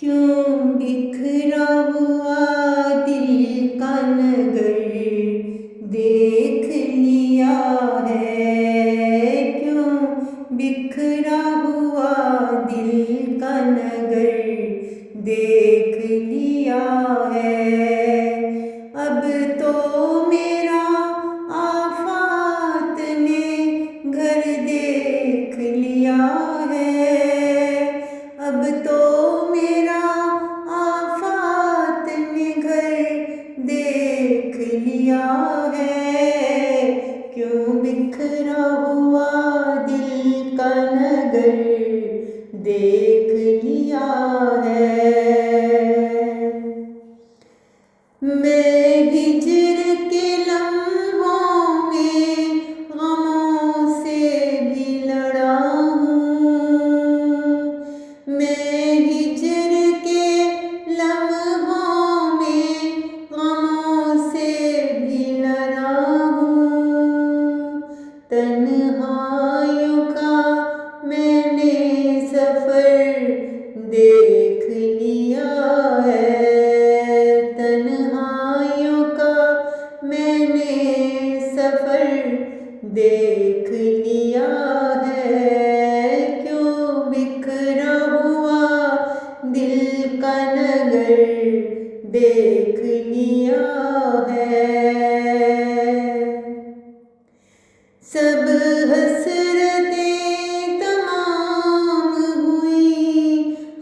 क्यों बिखरा हुआ दिल का नगर देख लिया है। क्यों बिखरा हुआ दिल का नगर देख लिया है। अब तो मेरा आफात ने घर देख लिया है। अब तो मेरा आफात ने घर देख लिया है। क्यों बिखरा हुआ दिल का नगर देख लिया है। मैं हिज्र के लम्हों में गमों से भी लड़ा हूँ। मैं हिज्र के लम्हों में गमों से भी लड़ा हूँ। तन्हाइयों का मैंने सफ़र देख लिया है। तन्हाइयों का मैंने सफ़र देख लिया है। क्यों बिखरा हुआ दिल का नगर देख लिया है। सब हसरतें तमाम हुई,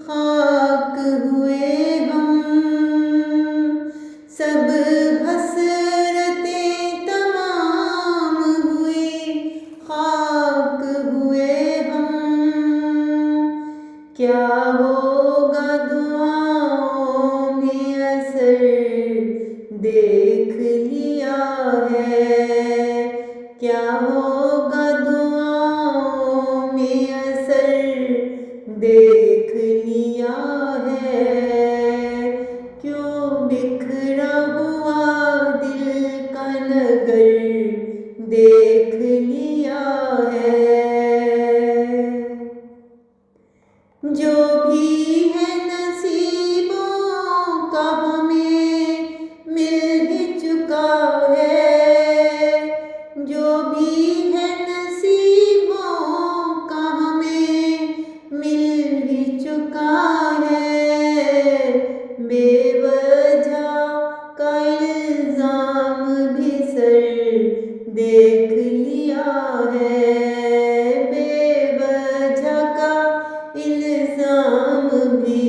खाक हुए हम। सब हसरतें तमाम हुई, खाक हुए हम। क्या होगा दुआओं में असर देख लिया है। क्या होगा दुआओं में असर देख लिया है। क्यों बिखरा हुआ दिल का नगर देख लिया है। जो भी है नसीबों का हमें मिल ही चुका है। जो भी है नसीबों का हमें मिल ही चुका है। बेवजह का इल्ज़ाम भी सर देख लिया है। बेवजह का इल्ज़ाम भी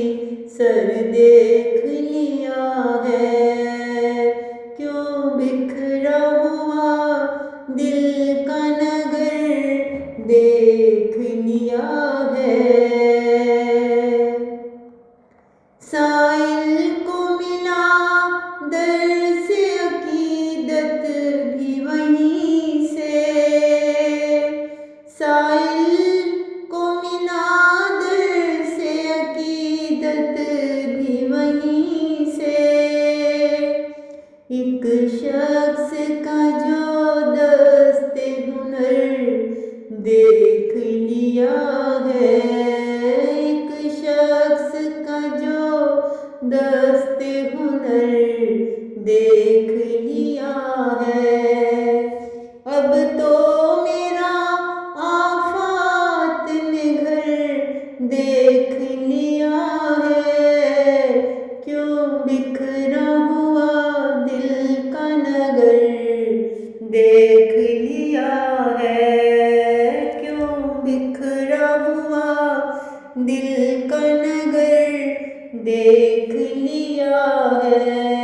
सर देख लिया है। क्यों बिखरा हुआ दिल का नगर देख लिया है। साइल को मिला दर्स अकीदत भी वहीं से। साइल को मिला दर्स अकीदत भी वहीं से। एक शख्स का जो दस्ते हुनर देख लिया है। एक शख्स का जो दस्ते हुनर देख लिया है। अब तो मेरा आफात ने घर देख लिया है। क्यों बिखरा हुआ दिल का नगर देख लिया है। क्यों बिखरा हुआ दिल का नगर देख लिया है।